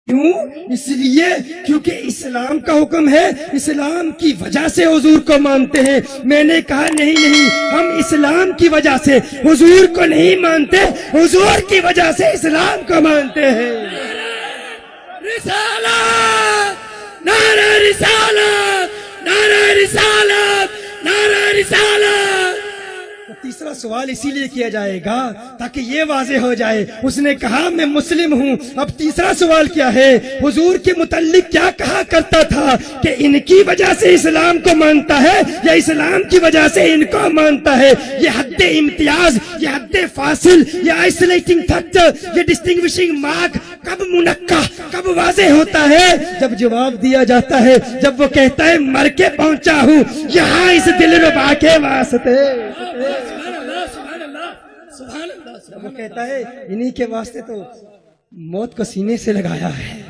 کیوں؟ اس لیے کیونکہ اسلام کا حکم ہے، اسلام کی وجہ سے حضور کو مانتے ہیں۔ میں نے کہا نہیں، ہم اسلام کی وجہ سے حضور کو نہیں مانتے، حضور کی وجہ سے اسلام کو مانتے ہیں۔ رسالت، نعرہ رسالت، نعرہ رسالت، نعرہ رسالت۔ تیسرا سوال اسی لیے کیا جائے گا تاکہ یہ واضح ہو جائے۔ اس نے کہا میں مسلم ہوں، اب تیسرا سوال کیا ہے؟ حضور کے متعلق کیا کہا کرتا تھا کہ ان کی وجہ سے اسلام کو مانتا ہے یا اسلام کی وجہ سے ان کو مانتا ہے؟ یہ حد امتیاز، یہ حد فاصل، یہ آئسولیٹنگ فیکٹر، یہ ڈسٹنگوشنگ مارک کب منقع، کب واضح ہوتا ہے؟ جب جواب دیا جاتا ہے، جب وہ کہتا ہے مر کے پہنچا ہوں یہاں اس دلربا کے واسطے۔ وہ کہتا ہے انہی کے واسطے تو موت کو سینے سے لگایا ہے۔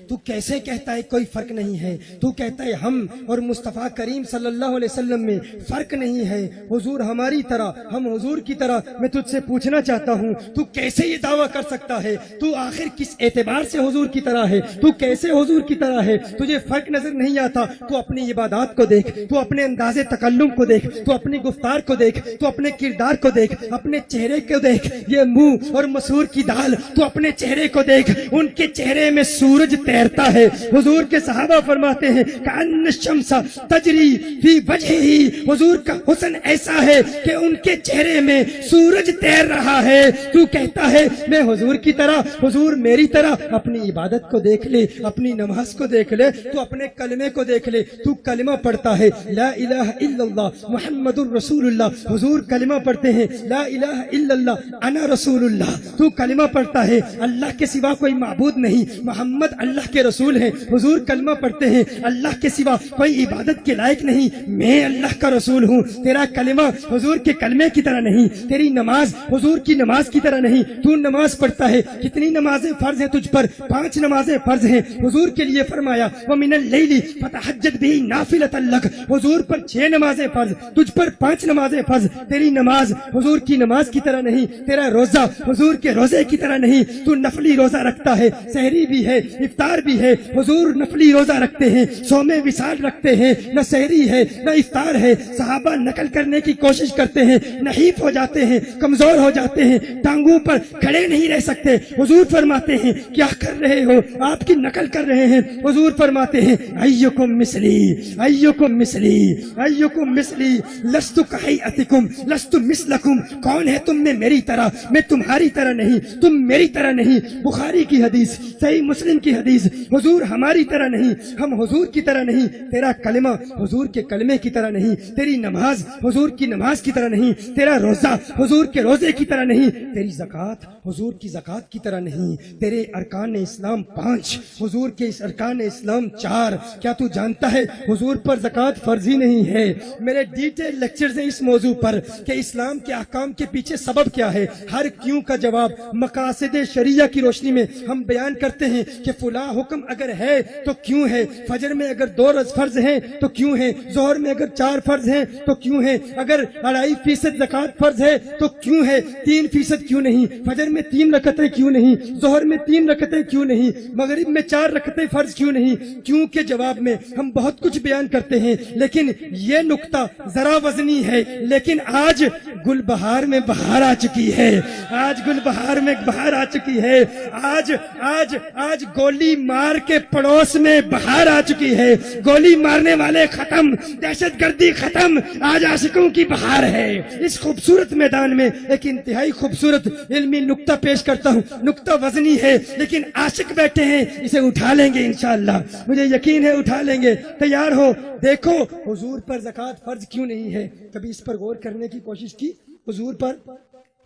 تو کیسے کہتا ہے کوئی فرق نہیں ہے؟ تو کہتا ہے ہم اور مصطفیٰ کریم صلی اللہ علیہ وسلم میں فرق نہیں ہے، حضور ہماری طرح، ہم حضور کی طرح۔ میں تجھ سے پوچھنا چاہتا ہوں تو کیسے یہ دعویٰ کر سکتا ہے؟ تو آخر کس اعتبار سے حضور کی طرح ہے؟ تو کیسے حضور کی طرح ہے؟ تجھے فرق نظر نہیں آتا؟ تو اپنی عبادات کو دیکھ، تو اپنے انداز تکلم کو دیکھ، تو اپنی گفتار کو دیکھ، تو اپنے کردار کو دیکھ، اپنے چہرے کو دیکھ، یہ منہ اور مسور کی دال، تو اپنے چہرے کو دیکھ، ان کے چہرے میں سورج تیرتا ہے۔ حضور کے صحابہ فرماتے ہیں کأن الشمس تجری فی وجہہ، حضور کا حسن ایسا ہے کہ ان کے چہرے میں سورج تیر رہا ہے۔ تو کہتا ہے میں حضور کی طرح، حضور میری طرح۔ اپنی عبادت کو دیکھ لے، اپنی نماز کو دیکھ لے، تو اپنے کلمے کو دیکھ لے۔ تو کلمہ پڑھتا ہے لا الہ الا اللہ محمد الرسول اللہ، حضور کلمہ پڑھتے ہیں لا الہ الا اللہ انا رسول اللہ۔ تو کلمہ پڑھتا ہے اللہ کے سوا کوئی معبود نہیں، محمد اللہ کے رسول ہیں۔ حضور کلمہ پڑھتے ہیں اللہ کے سوا کوئی عبادت کے لائق نہیں، میں اللہ کا رسول ہوں۔ تیرا کلمہ حضور کے کلمے کی طرح نہیں، تیری نماز حضور کی نماز کی طرح نہیں۔ تو نماز پڑھتا ہے، کتنی نمازیں فرض ہیں تجھ پر؟ 5 نمازیں فرض ہیں۔ حضور کے لیے فرمایا وَمِنَ اللَّيْلِ فَتَهَجَّدْ بِهِ نَافِلَةً لَكَ، حضور پر 6 نمازیں فرض، تجھ پر 5 نمازیں فرض۔ تیری نماز حضور کی نماز کی طرح نہیں، تیرا روزہ حضور کے روزے کی طرح نہیں۔ تو نفلی روزہ رکھتا ہے، سحری بھی ہے، افطار بھی ہے۔ حضور نفلی روزہ رکھتے ہیں، صوم وصال رکھتے ہیں، نہ سحری ہے نہ افطار ہے۔ صحابہ نقل کرنے کی کوشش کرتے ہیں، نحیف ہو جاتے ہیں، کمزور ہو جاتے ہیں، ٹانگوں پر کھڑے نہیں رہ سکتے۔ حضور فرماتے ہیں کیا کر رہے ہو؟ آپ کی نقل کر رہے ہیں۔ حضور فرماتے ہیں ایکم مثلی، ایکم مثلی، ایکم مثلی، لست کہیئتکم لست مثلکم، کون ہے تم میں میری طرح؟ میں تمہاری طرح نہیں، تم میری طرح نہیں۔ بخاری کی حدیث، صحیح مسلم کی حدیث، حضور ہماری طرح نہیں، ہم حضور کی طرح نہیں۔ تیرا کلمہ حضور کے کلمے کی طرح نہیں، تیری نماز حضور کی نماز کی طرح نہیں، تیرا روزہ حضور کے روزے کی طرح نہیں، تیری زکوٰۃ حضور کی زکوٰۃ کی طرح نہیں، تیرے ارکان اسلام 5، حضور کے اس ارکان اسلام 4۔ کیا تو جانتا ہے حضور پر زکوٰۃ فرض ہی نہیں ہے؟ میرے ڈیٹیل لیکچرز ہیں اس موضوع پر کہ اسلام کے احکام کے پیچھے سبب کیا ہے۔ ہر کیوں کا جواب مقاصد شریعہ کی روشنی میں ہم بیان کرتے ہیں کہ فلاں حکم اگر ہے تو کیوں ہے؟ فجر میں اگر 2 فرض ہیں تو کیوں ہے؟ ظہر میں اگر 4 فرض ہیں تو کیوں ہے؟ اگر 2.5% زکوٰۃ فرض ہے تو کیوں ہے؟ 3% کیوں نہیں؟ فجر میں 3 رکعتیں کیوں نہیں؟ ظہر میں 3 رکعتیں کیوں نہیں؟ مغرب میں 4 رکعتیں فرض کیوں نہیں؟ کیوں کے جواب میں ہم بہت کچھ بیان کرتے ہیں، لیکن یہ نقطہ ذرا وزنی ہے۔ لیکن آج گل بہار میں بہار آ چکی ہے، آج گل بہار میں بہار آ چکی ہے، آج آج آج گولی مار کے پڑوس میں بہار آ چکی ہے۔ گولی مارنے والے ختم، دہشت گردی ختم، آج عاشقوں کی بہار ہے۔ اس خوبصورت میدان میں ایک انتہائی خوبصورت علمی نقطہ پیش کرتا ہوں، نقطہ وزنی ہے لیکن عاشق بیٹھے ہیں، اسے اٹھا لیں گے انشاءاللہ، مجھے یقین ہے اٹھا لیں گے۔ تیار ہو؟ دیکھو حضور پر زکوٰۃ فرض کیوں نہیں ہے؟ کبھی اس پر غور کرنے کی کوشش کی؟ حضور پر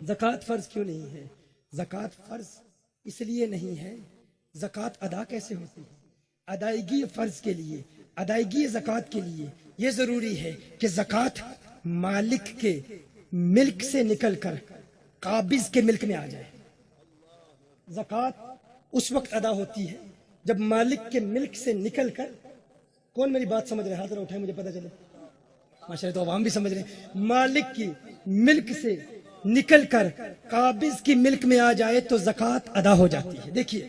زکوٰۃ فرض کیوں نہیں ہے؟ زکوٰۃ فرض اس لیے نہیں ہے، زکوٰۃ ادا کیسے ہوتی ہے؟ ادائیگی فرض کے لیے، ادائیگی زکوٰۃ کے لیے یہ ضروری ہے کہ زکوٰۃ مالک کے ملک سے نکل کر قابض کے ملک میں آ جائے۔ زکوٰۃ اس وقت ادا ہوتی ہے جب مالک کے ملک سے نکل کر، کون میری بات سمجھ رہے؟ ہاتھ اٹھائیں مجھے پتہ چلے۔ ماشاءاللہ تو عوام بھی سمجھ رہے ہیں۔ مالک کی ملک سے نکل کر قابض کی ملک میں آ جائے تو زکوٰۃ ادا ہو جاتی ہے۔ دیکھیے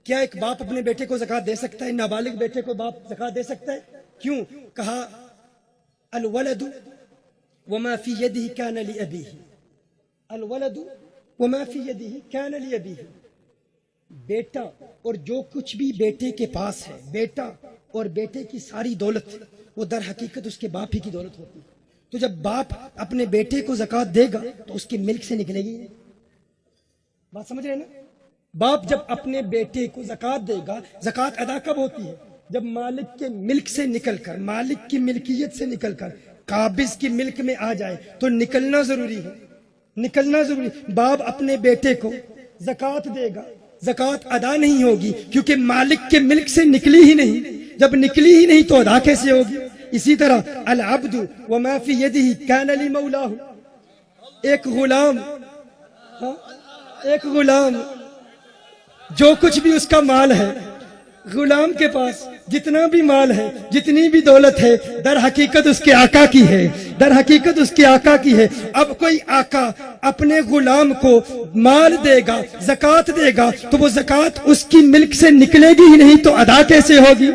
کیا ایک باپ اپنے بیٹے کو زکات دے سکتا ہے؟ نابالغ بیٹے کو باپ زکات دے سکتا ہے؟ کیوں؟ کہا الولد وما فی یدہ کان لأبیہ، الولد وما فی یدہ کان لأبیہ، بیٹا اور جو کچھ بھی بیٹے کے پاس ہے، بیٹا اور بیٹے کی ساری دولت وہ در حقیقت اس کے باپ ہی کی دولت ہوتی ہے۔ تو جب باپ اپنے بیٹے کو زکات دے گا تو اس کے ملک سے نکلے گی، بات سمجھ رہے ہیں نا؟ باپ جب اپنے بیٹے کو زکات دے گا، زکات ادا کب ہوتی ہے؟ جب مالک کے ملک سے نکل کر، مالک کی ملکیت سے نکل کر قابض کی ملک میں آ جائے تو نکلنا ضروری ہے، نکلنا ضروری۔ باپ اپنے بیٹے کو زکات دے گا، زکات ادا نہیں ہوگی کیونکہ مالک کے ملک سے نکلی ہی نہیں، جب نکلی ہی نہیں تو ادا کیسے ہوگی؟ اسی طرح العبد وما فی یدہ کان لمولاہ، ایک غلام، ایک غلام جو کچھ بھی اس کا مال ہے، غلام کے پاس جتنا بھی مال ہے، جتنی بھی دولت ہے، در حقیقت اس کے آقا کی ہے، در حقیقت اس کے آقا کی ہے۔ اب کوئی آقا اپنے غلام کو مال دے گا، زکات دے گا، تو وہ زکات اس کی ملک سے نکلے گی ہی نہیں تو ادا کیسے ہوگی؟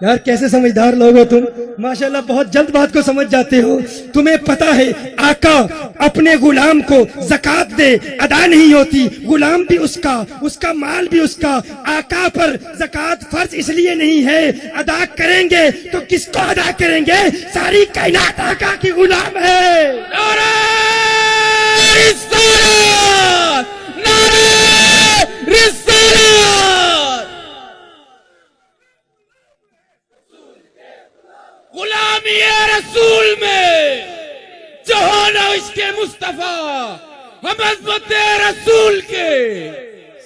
یار کیسے سمجھدار لوگ ہو تم، ماشاءاللہ بہت جلد بات کو سمجھ جاتے ہو۔ تمہیں پتا ہے آقا اپنے غلام کو زکات دے ادا نہیں ہوتی، غلام بھی اس کا مال بھی اس کا، آقا پر زکات فرض اس لیے نہیں ہے، ادا کریں گے تو کس کو ادا کریں گے؟ ساری کائنات آقا کی غلام ہے۔ نعرہ رسالت، نعرہ رسالت، غلامی رسول میں جو ہونا عشق مصطفیٰ، ہم عظمت رسول کے۔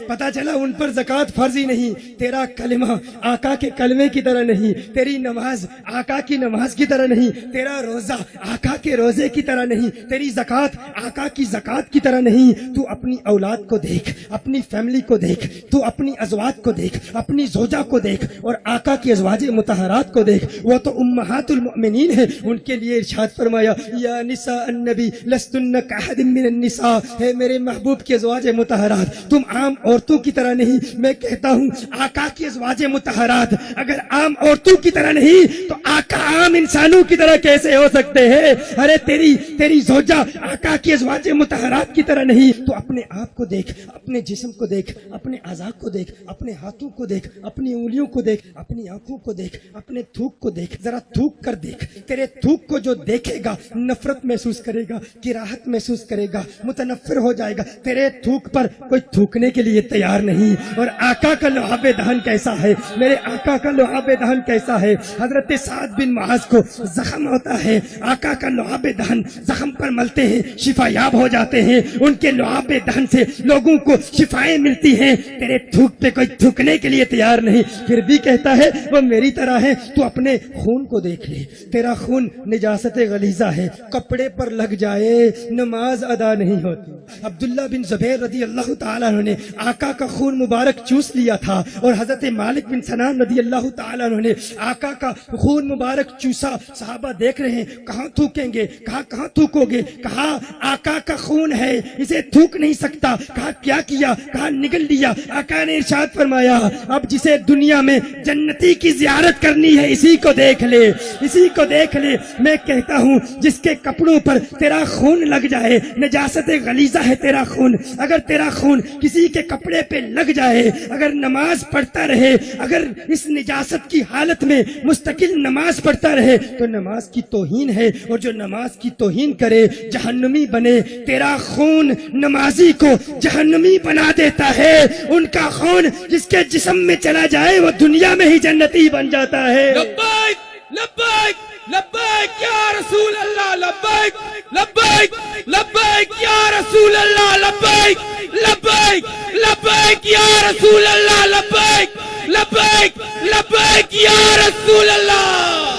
پتا چلا ان پر زکات فرض ہی نہیں، تیرا کلمہ آقا کے کلمے کی طرح نہیں، تیری نماز آقا کی نماز کی طرح نہیں، تیرا روزہ آقا کے روزے کی طرح نہیں، تیری زکات آقا کی زکات کی طرح نہیں۔ تو اپنی اولاد کو دیکھ، اپنی فیملی کو دیکھ، تو اپنی ازواج کو دیکھ، اپنی زوجہ کو دیکھ، اور آقا کی ازواج مطہرات کو دیکھ، وہ تو امہات المؤمنین ہیں۔ ان کے لیے ارشاد فرمایا یا نساء النبی لستن کاحد من النساء، ہے میرے محبوب کی ازواج مطہرات تم عام عورتوں کی طرح نہیں۔ میں کہتا ہوں آقا کی ازواج مطہرات اگر عام عورتوں کی طرح نہیں تو آقا عام انسانوں کی طرح کیسے ہو سکتے ہیں؟ ارے تیری زوجہ آقا کی ازواج مطہرات کی طرح نہیں۔ تو اپنے آپ کو دیکھ، اپنے جسم کو دیکھ، اپنے اعضاء کو دیکھ، اپنے ہاتھوں کو دیکھ، اپنی انگلیوں کو دیکھ، اپنی آنکھوں کو دیکھ، اپنے تھوک کو دیکھ، ذرا تھوک کر دیکھ۔ تیرے تھوک کو جو دیکھے گا نفرت محسوس کرے گا، کراہت محسوس کرے گا، متنفر ہو جائے گا۔ تیرے تھوک پر کوئی تھوکنے کے لیے تیار نہیں۔ اور آقا کا لعاب دہن کیسا ہے، میرے آقا کا لعاب دہن کیسا ہے؟ حضرت سعد بن معاذ کو زخم ہوتا ہے، آقا کا لعاب دہن زخم پر ملتے ہیں، شفا یاب ہو جاتے ہیں، ان کے لعاب دہن سے لوگوں کو شفائیں ملتی ہیں۔ تیرے تھوک پہ کوئی تھوکنے کے لیے تیار نہیں، پھر بھی کہتا ہے وہ میری طرح ہے۔ تو اپنے خون کو دیکھ لے، تیرا خون نجاست غلیظہ ہے، کپڑے پر لگ جائے نماز ادا نہیں ہوتی۔ عبداللہ بن زبیر رضی اللہ تعالیٰ عنہ نے آقا کا خون مبارک چوس لیا تھا، اور حضرت مالک بن سنان رضی اللہ تعالیٰ عنہ نے آقا کا خون مبارک چوسا۔ صحابہ دیکھ رہے ہیں کہاں تھوکیں گے، کہاں تھوکو گے؟ کہا آقا کا خون ہے، اسے تھوک نہیں سکتا۔ کہا کیا کیا؟ کہا نگل لیا۔ آقا نے ارشاد فرمایا اب جسے دنیا میں جنتی کی زیارت کرنی ہے اسی کو دیکھ لے، اسی کو دیکھ لے۔ میں کہتا ہوں جس کے کپڑوں پر تیرا خون لگ جائے، نجاست غلیظہ ہے تیرا خون، اگر تیرا خون کسی کے کپڑے پہ لگ جائے، اگر نماز پڑھتا رہے، اگر اس نجاست کی حالت میں مستقل نماز پڑھتا رہے تو نماز کی توہین ہے، اور جو نماز کی توہین کرے جہنمی بنے۔ تیرا خون نمازی کو جہنمی بنا دیتا ہے، ان کا خون جس کے جسم میں چلا جائے وہ دنیا میں ہی جنتی بن جاتا ہے۔ لبیک لبیک لبیک یا رسول اللہ، لبیک لبیک لبیک یا رسول اللہ، لبیک لبیک لبیک یا رسول اللہ، لبیک لبیک لبیک یا رسول اللہ۔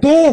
2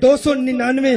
299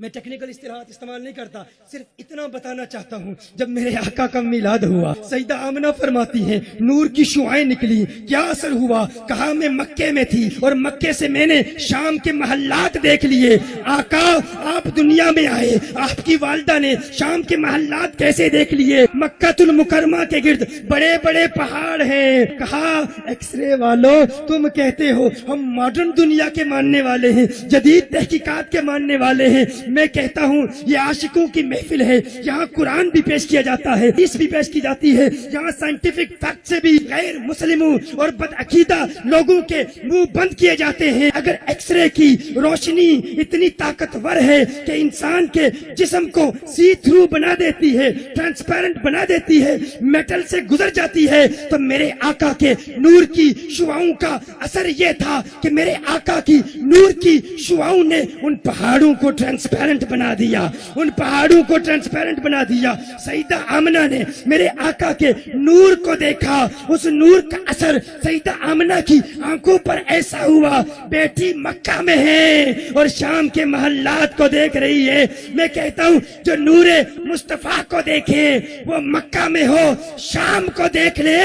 میں ٹیکنیکل اصطلاحات استعمال نہیں کرتا، صرف اتنا بتانا چاہتا ہوں، جب میرے آقا کا میلاد ہوا، سیدہ آمنہ فرماتی ہیں نور کی شعائیں نکلی، کیا اثر ہوا؟ کہا میں مکے میں تھی اور مکے سے میں نے شام کے محلات دیکھ لیے۔ آقا آپ دنیا میں آئے، آپ کی والدہ نے شام کے محلات کیسے دیکھ لیے؟ مکہ المکرمہ کے گرد بڑے بڑے پہاڑ ہیں۔ کہا ایکس رے والوں تم کہتے ہو ہم ماڈرن دنیا کے ماننے والے ہیں، جدید تحقیقات کے ماننے والے ہیں، میں کہتا ہوں یہ عاشقوں کی محفل ہے، یہاں قرآن بھی پیش کیا جاتا ہے، حدیث بھی پیش کی جاتی ہے، یہاں سائنٹیفک فیکٹ سے بھی غیر مسلموں اور بدعقیدہ لوگوں کے منہ بند کیے جاتے ہیں۔ اگر ایکس رے کی روشنی اتنی طاقتور ہے کہ انسان کے جسم کو سی تھرو بنا دیتی ہے، ٹرانسپیرنٹ بنا دیتی ہے، میٹل سے گزر جاتی ہے، تو میرے آقا کے نور کی شعاؤں کا اثر یہ تھا کہ میرے آقا کی نور کی شعاؤں نے ان پہاڑوں کو ٹرانسپیرنٹ بنا دیا، ان پہاڑوں کو ٹرانسپیرنٹ بنا دیا۔ سیدہ آمنہ نے میرے آقا کے نور کو دیکھا، اس نور کا اثر سیدہ آمنہ کی آنکھوں پر ایسا ہوا، بیٹی مکہ میں ہے اور شام کے محلات کو دیکھ رہی ہے۔ میں کہتا ہوں جو نور مصطفیٰ کو دیکھے وہ مکہ میں ہو، شام کو دیکھ لے،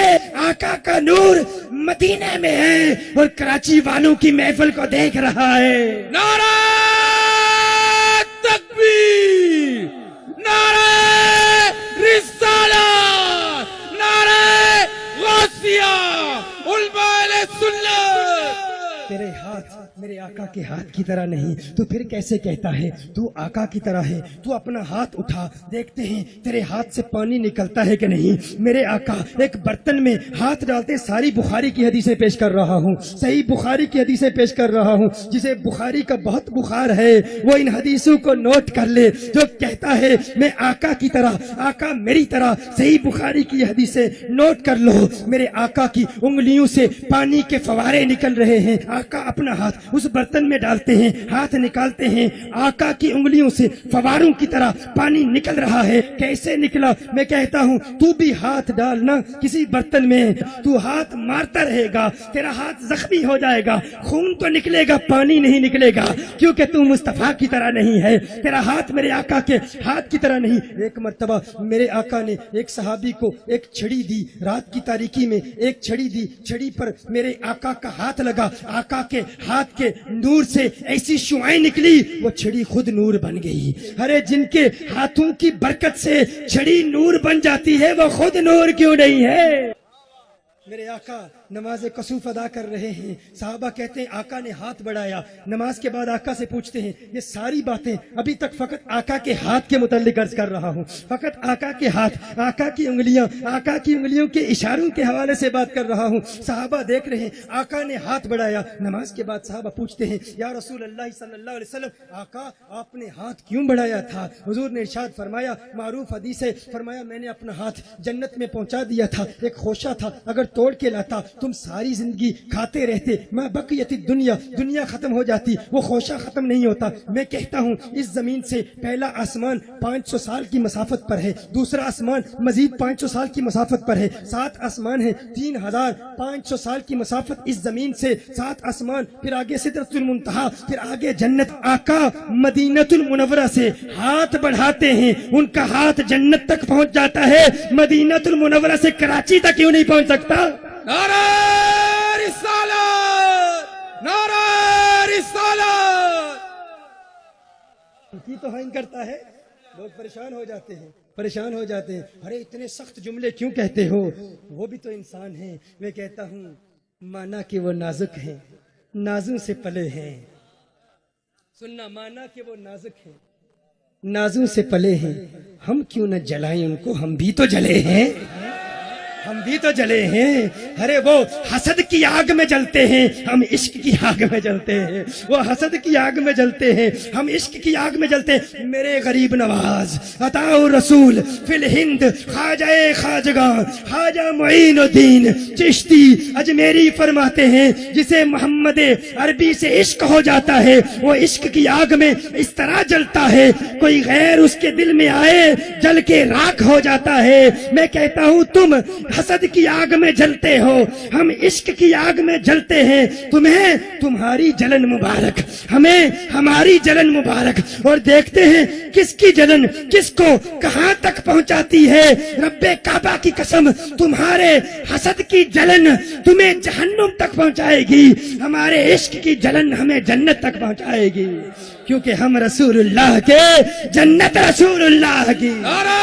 آقا کا نور مدینہ میں ہے اور کراچی والوں کی محفل کو دیکھ رہا ہے۔ نعرہ تکبیر، نعرہ رسالت، نعرہ غوثیہ، علماء اہل سنت۔ تیرے ہاتھ میرے آقا کے ہاتھ کی طرح نہیں، تو پھر کیسے کہتا ہے تو آقا کی طرح ہے؟ تو اپنا ہاتھ اٹھا، دیکھتے ہیں تیرے ہاتھ سے پانی نکلتا ہے کہ نہیں۔ میرے آقا ایک برتن میں ہاتھ ڈالتے، ساری بخاری کی حدیثیں پیش کر رہا ہوں، صحیح بخاری کی حدیثیں پیش کر رہا ہوں، جسے بخاری کا بہت بخار ہے وہ ان حدیثوں کو نوٹ کر لے، جو کہتا ہے میں آقا کی طرح، آقا میری طرح۔ صحیح بخاری کی حدیثیں نوٹ کر لو۔ میرے آقا کی انگلیوں سے پانی کے فوارے نکل رہے ہیں، آقا اپنا ہاتھ اس برتن میں ڈالتے ہیں، ہاتھ نکالتے ہیں، آقا کی انگلیوں سے فواروں کی طرح پانی نکل رہا ہے۔ کیسے نکلا؟ میں کہتا ہوں تو بھی ہاتھ ڈالنا کسی برتن میں، تو ہاتھ مارتا رہے گا، تیرا ہاتھ زخمی ہو جائے گا، خون تو نکلے گا، پانی نہیں نکلے گا، کیونکہ تو مصطفیٰ کی طرح نہیں ہے، تیرا ہاتھ میرے آقا کے ہاتھ کی طرح نہیں۔ ایک مرتبہ میرے آقا نے ایک صحابی کو ایک چھڑی دی، رات کی تاریکی میں ایک چھڑی دی، چھڑی پر میرے آقا کا ہاتھ لگا، آقا کے ہاتھ کے نور سے ایسی شعائیں نکلی، وہ چھڑی خود نور بن گئی۔ ارے جن کے ہاتھوں کی برکت سے چھڑی نور بن جاتی ہے، وہ خود نور کیوں نہیں ہے؟ میرے آقا نماز کسوف ادا کر رہے ہیں، صحابہ کہتے ہیں آقا نے ہاتھ بڑھایا، نماز کے بعد آقا سے پوچھتے ہیں یہ ساری باتیں ابھی تک فقط آقا کے ہاتھ کے متعلق عرض کر رہا ہوں، فقط آقا کے ہاتھ، آقا کی انگلیاں، آقا کی انگلیوں کے اشاروں کے حوالے سے بات کر رہا ہوں۔ صحابہ دیکھ رہے ہیں آقا نے ہاتھ بڑھایا، نماز کے بعد صحابہ پوچھتے ہیں یا رسول اللہ صلی اللہ علیہ وسلم آقا آپ نے ہاتھ کیوں بڑھایا تھا؟ حضور نے ارشاد فرمایا، معروف حدیث ہے، فرمایا میں نے اپنا ہاتھ جنت میں پہنچا دیا تھا، ایک خوشہ تھا، اگر توڑ کے لاتا تم ساری زندگی کھاتے رہتے، میں بقیت الدنیا، دنیا ختم ہو جاتی، وہ خوشہ ختم نہیں ہوتا۔ میں کہتا ہوں اس زمین سے پہلا آسمان 500 سال کی مسافت پر ہے، دوسرا آسمان مزید 500 سال کی مسافت پر ہے، 7 آسمان ہیں، 3500 سال کی مسافت اس زمین سے، 7 آسمان، پھر آگے سدرۃ المنتہا، پھر آگے جنت۔ آقا مدینہ المنورہ سے ہاتھ بڑھاتے ہیں، ان کا ہاتھ جنت تک پہنچ جاتا ہے، مدینہ المنورہ سے کراچی تک کیوں نہیں پہنچ سکتا؟ نعرہ رسالت، نعرہ رسالت۔ کی توہین کرتا ہے، لوگ پریشان ہو جاتے ہیں، پریشان ہو جاتے ہیں، ارے اتنے سخت جملے کیوں کہتے ہو؟ وہ بھی تو انسان ہیں۔ میں کہتا ہوں مانا کہ وہ نازک ہیں، نازوں سے پلے ہیں، سننا، مانا کہ وہ نازک ہیں، نازوں سے پلے ہیں، ہم کیوں نہ جلائیں ان کو، ہم بھی تو جلے ہیں، ہم بھی تو جلے ہیں۔ ارے وہ حسد کی آگ میں جلتے ہیں، ہم عشق کی آگ میں جلتے ہیں، وہ حسد کی آگ میں جلتے ہیں، ہم عشق کی آگ میں جلتے ہیں۔ میرے غریب نواز عطا الرسول فی الہند خواجہ خواجگاں خواجہ معین الدین چشتی اجمیری فرماتے ہیں جسے محمد عربی سے عشق ہو جاتا ہے وہ عشق کی آگ میں اس طرح جلتا ہے، کوئی غیر اس کے دل میں آئے جل کے راکھ ہو جاتا ہے۔ میں کہتا ہوں تم حسد کی آگ میں جلتے ہو، ہم عشق کی آگ میں جلتے ہیں، تمہیں تمہاری جلن مبارک، ہمیں ہماری جلن مبارک، اور دیکھتے ہیں کس کی جلن کس کو کہاں تک پہنچاتی ہے۔ رب کعبہ کی قسم، تمہارے حسد کی جلن تمہیں جہنم تک پہنچائے گی، ہمارے عشق کی جلن ہمیں جنت تک پہنچائے گی، کیونکہ ہم رسول اللہ کے، جنت رسول اللہ کی۔ نعرہ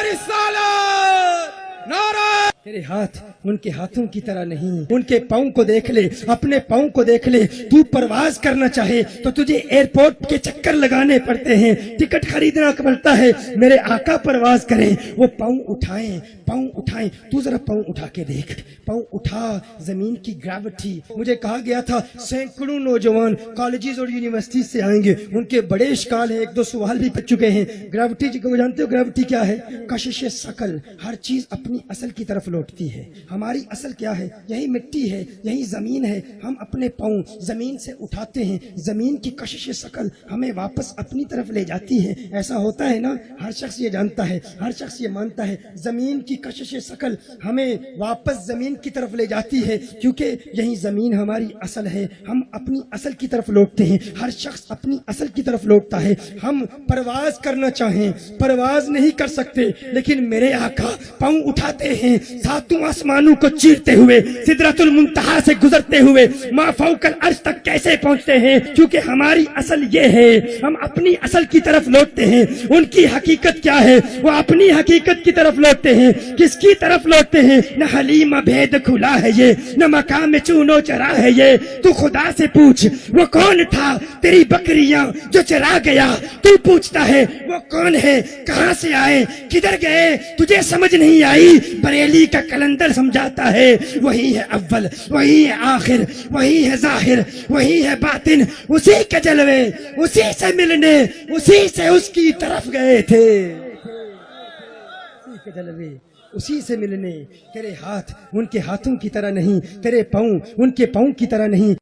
رسالت، نعرہ تیرے ہاتھ ان کے ہاتھوں کی طرح نہیں، ان کے پاؤں کو دیکھ لے، اپنے پاؤں کو دیکھ لے۔ تو پرواز کرنا چاہے تو تجھے ایئرپورٹ کے چکر لگانے پڑتے ہیں، ٹکٹ خریدنا پڑتا ہے۔ میرے آقا پرواز کریں، وہ پاؤں اٹھائیں، پاؤں اٹھائیں۔ تو ذرا پاؤں اٹھا کے دیکھ، پاؤں اٹھا، زمین کی گریوٹی۔ مجھے کہا گیا تھا سینکڑوں نوجوان کالجز اور یونیورسٹی سے آئیں گے، ان کے بڑے اشکال ہیں، ایک دو سوال بھی پوچھ چکے ہیں۔ گریوٹی کو جانتے ہو گریوٹی کیا ہے؟ کشش ثقل، ہر چیز اپنی اصل کی طرف لوٹتی ہے۔ ہماری اصل کیا ہے؟ یہی مٹی ہے، یہی زمین ہے۔ ہم اپنے پاؤں زمین سے اٹھاتے ہیں، زمین کی کشش ثقل ہمیں واپس اپنی طرف لے جاتی ہے۔ ایسا ہوتا ہے نا، ہر شخص یہ جانتا ہے، ہر شخص یہ مانتا ہے، زمین کی کشش ثقل ہمیں واپس زمین کی طرف لے جاتی ہے، کیونکہ یہی زمین ہماری اصل ہے۔ ہم اپنی اصل کی طرف لوٹتے ہیں، ہر شخص اپنی اصل کی طرف لوٹتا ہے۔ ہم پرواز کرنا چاہیں پرواز نہیں کر سکتے، لیکن میرے آقا پاؤں اٹھاتے ہیں، ساتوں آسمانوں کو چیرتے ہوئے، سدرۃ المنتہا سے گزرتے ہوئے ما فوق العرش تک کیسے پہنچتے ہیں؟ کیونکہ ہماری اصل یہ ہے، ہم اپنی اصل کی طرف لوٹتے ہیں۔ ان کی حقیقت کیا ہے؟ وہ اپنی حقیقت کی طرف لوٹتے ہیں۔ کس کی طرف لوٹتے ہیں؟ نہ حلیم بھید کھلا ہے یہ، نہ مقام چونو چرا ہے یہ۔ تو خدا سے پوچھ وہ کون تھا تیری بکریاں جو چرا گیا؟ تو پوچھتا ہے وہ کون ہے، کہاں سے آئے، کدھر گئے؟ تجھے سمجھ نہیں آئی؟ بریلی کا کلندر سمجھاتا ہے وہی ہے اول، وہی ہے آخر، وہی ہے ظاہر، وہی ہے باطن، اسی کے جلوے، اسی سے ملنے، اسی سے اس کی طرف گئے تھے، اسی کے جلوے، اسی سے ملنے۔ تیرے ہاتھ ان کے ہاتھوں کی طرح نہیں، تیرے پاؤں ان کے پاؤں کی طرح نہیں۔